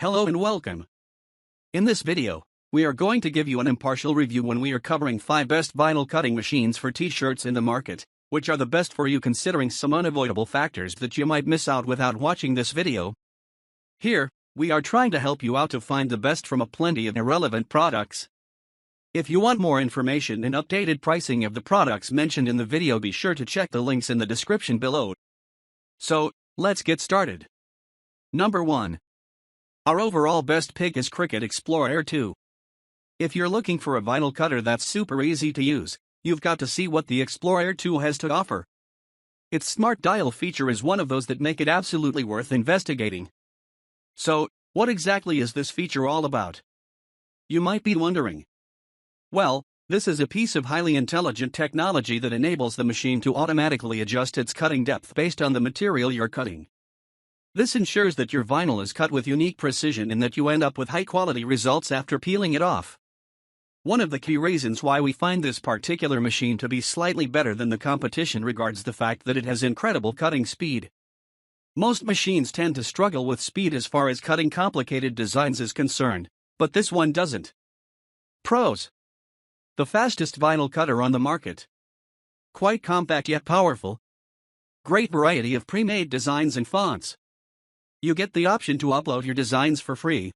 Hello and welcome. In this video, we are going to give you an impartial review when we are covering 5 best vinyl cutting machines for t-shirts in the market, which are the best for you considering some unavoidable factors that you might miss out without watching this video. Here, we are trying to help you out to find the best from a plenty of irrelevant products. If you want more information and updated pricing of the products mentioned in the video, be sure to check the links in the description below. So, let's get started. Number 1. Our overall best pick is Cricut Explore Air 2. If you're looking for a vinyl cutter that's super easy to use, you've got to see what the Explore Air 2 has to offer. Its smart dial feature is one of those that make it absolutely worth investigating. So, what exactly is this feature all about? You might be wondering. Well, this is a piece of highly intelligent technology that enables the machine to automatically adjust its cutting depth based on the material you're cutting. This ensures that your vinyl is cut with unique precision and that you end up with high-quality results after peeling it off. One of the key reasons why we find this particular machine to be slightly better than the competition regards the fact that it has incredible cutting speed. Most machines tend to struggle with speed as far as cutting complicated designs is concerned, but this one doesn't. Pros: the fastest vinyl cutter on the market. Quite compact yet powerful. Great variety of pre-made designs and fonts. You get the option to upload your designs for free.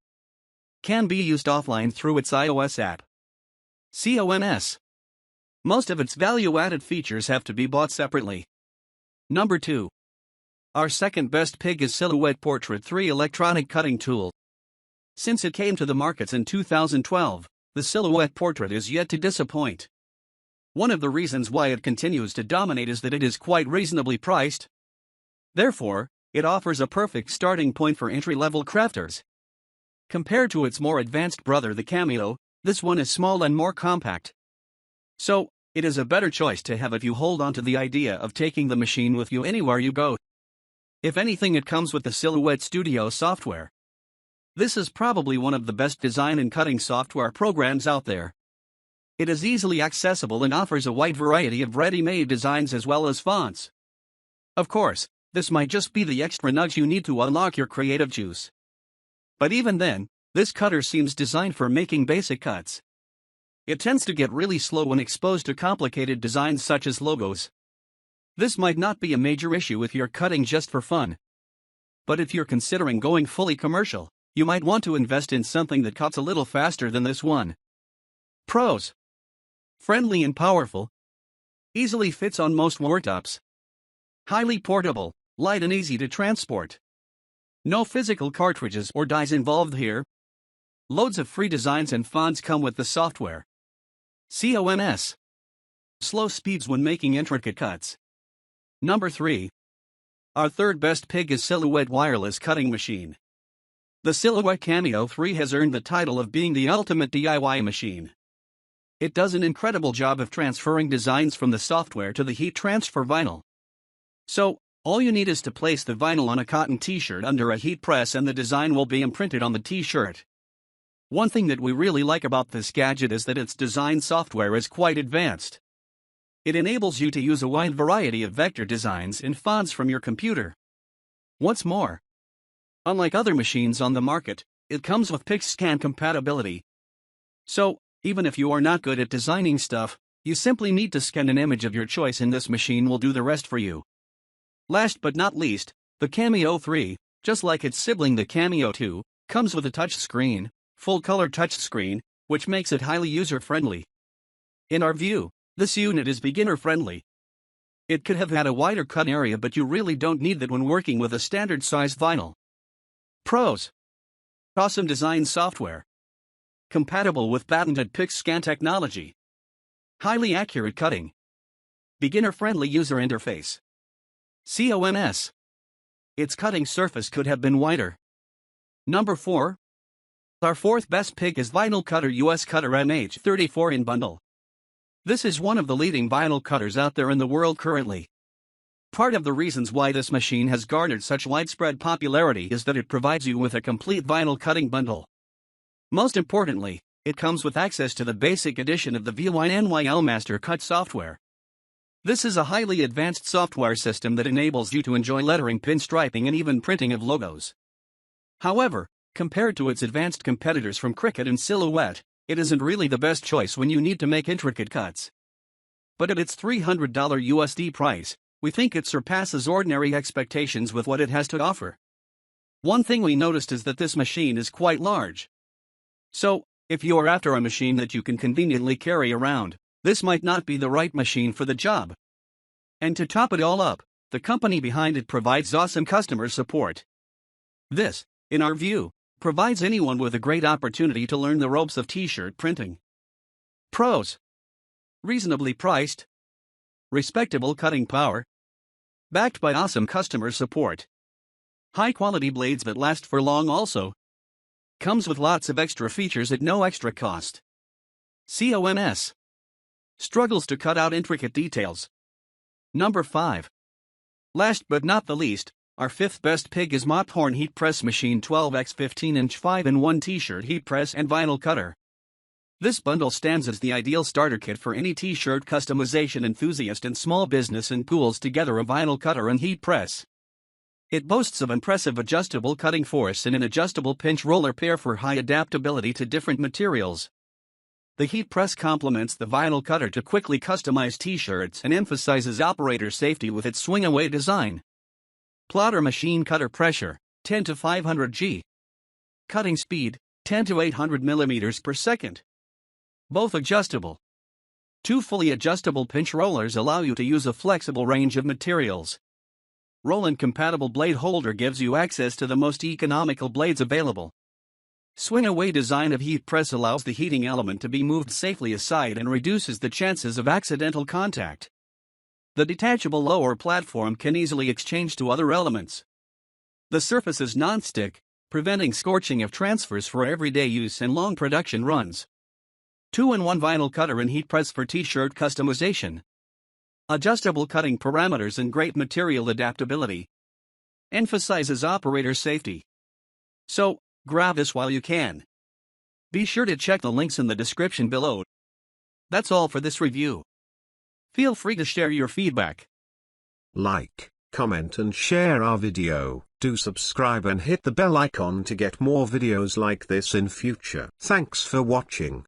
Can be used offline through its iOS app. COMS. Most of its value-added features have to be bought separately. Number 2. Our second best pick is Silhouette Portrait 3 electronic cutting tool. Since it came to the markets in 2012, the Silhouette Portrait is yet to disappoint. One of the reasons why it continues to dominate is that it is quite reasonably priced. Therefore, it offers a perfect starting point for entry-level crafters. Compared to its more advanced brother the Cameo, this one is small and more compact. So, it is a better choice to have if you hold on to the idea of taking the machine with you anywhere you go. If anything, it comes with the Silhouette Studio software. This is probably one of the best design and cutting software programs out there. It is easily accessible and offers a wide variety of ready-made designs as well as fonts. Of course, this might just be the extra nudge you need to unlock your creative juice. But even then, this cutter seems designed for making basic cuts. It tends to get really slow when exposed to complicated designs such as logos. This might not be a major issue if you're cutting just for fun. But if you're considering going fully commercial, you might want to invest in something that cuts a little faster than this one. Pros: friendly and powerful. Easily fits on most worktops. Highly portable, light and easy to transport. No physical cartridges or dies involved here. Loads of free designs and fonts come with the software. COMS. Slow speeds when making intricate cuts. Number 3. Our third best pick is Silhouette Wireless Cutting Machine. The Silhouette Cameo 3 has earned the title of being the ultimate DIY machine. It does an incredible job of transferring designs from the software to the heat transfer vinyl. So, all you need is to place the vinyl on a cotton t-shirt under a heat press and the design will be imprinted on the t-shirt. One thing that we really like about this gadget is that its design software is quite advanced. It enables you to use a wide variety of vector designs and fonts from your computer. What's more, unlike other machines on the market, it comes with PixScan compatibility. So, even if you are not good at designing stuff, you simply need to scan an image of your choice and this machine will do the rest for you. Last but not least, the Cameo 3, just like its sibling the Cameo 2, comes with a touchscreen, full-color touchscreen, which makes it highly user-friendly. In our view, this unit is beginner-friendly. It could have had a wider cut area, but you really don't need that when working with a standard-size vinyl. Pros: awesome design software. Compatible with patented PixScan technology. Highly accurate cutting. Beginner-friendly user interface. COMS. Its cutting surface could have been wider. Number 4. Our fourth best pick is Vinyl Cutter US Cutter MH34 in bundle. This is one of the leading vinyl cutters out there in the world currently. Part of the reasons why this machine has garnered such widespread popularity is that it provides you with a complete vinyl cutting bundle. Most importantly, it comes with access to the basic edition of the VYNYL Master Cut software. This is a highly advanced software system that enables you to enjoy lettering, pinstriping, and even printing of logos. However, Compared to its advanced competitors from Cricut and Silhouette, it isn't really the best choice when you need to make intricate cuts. But at its $300 USD price, we think it surpasses ordinary expectations with what it has to offer. One thing we noticed is that this machine is quite large. So, if you are after a machine that you can conveniently carry around, this might not be the right machine for the job. And to top it all up, the company behind it provides awesome customer support. This, in our view, provides anyone with a great opportunity to learn the ropes of t-shirt printing. Pros: reasonably priced, respectable cutting power, backed by awesome customer support, high-quality blades that last for long also, comes with lots of extra features at no extra cost. COMS struggles to cut out intricate details. Number 5. Last but not the least, our fifth best pick is Mopphorn Heat Press Machine 12x 15-inch 5-in-1 t-shirt heat press and vinyl cutter. This bundle stands as the ideal starter kit for any t-shirt customization enthusiast and small business and pulls together a vinyl cutter and heat press. It boasts of impressive adjustable cutting force and an adjustable pinch roller pair for high adaptability to different materials. The heat press complements the vinyl cutter to quickly customize t-shirts and emphasizes operator safety with its swing-away design. Plotter machine cutter pressure, 10 to 500 G. Cutting speed, 10 to 800 millimeters per second. Both adjustable. 2 fully adjustable pinch rollers allow you to use a flexible range of materials. Roll-in-compatible blade holder gives you access to the most economical blades available. Swing-away design of heat press allows the heating element to be moved safely aside and reduces the chances of accidental contact. The detachable lower platform can easily exchange to other elements. The surface is non-stick, preventing scorching if transfers for everyday use and long production runs. 2-in-1 vinyl cutter and heat press for t-shirt customization. Adjustable cutting parameters and great material adaptability. Emphasizes operator safety. So, grab this while you can. Be sure to check the links in the description below. That's all for this review. Feel free to share your feedback. Like, comment and share our video. Do subscribe and hit the bell icon to get more videos like this in future. Thanks for watching.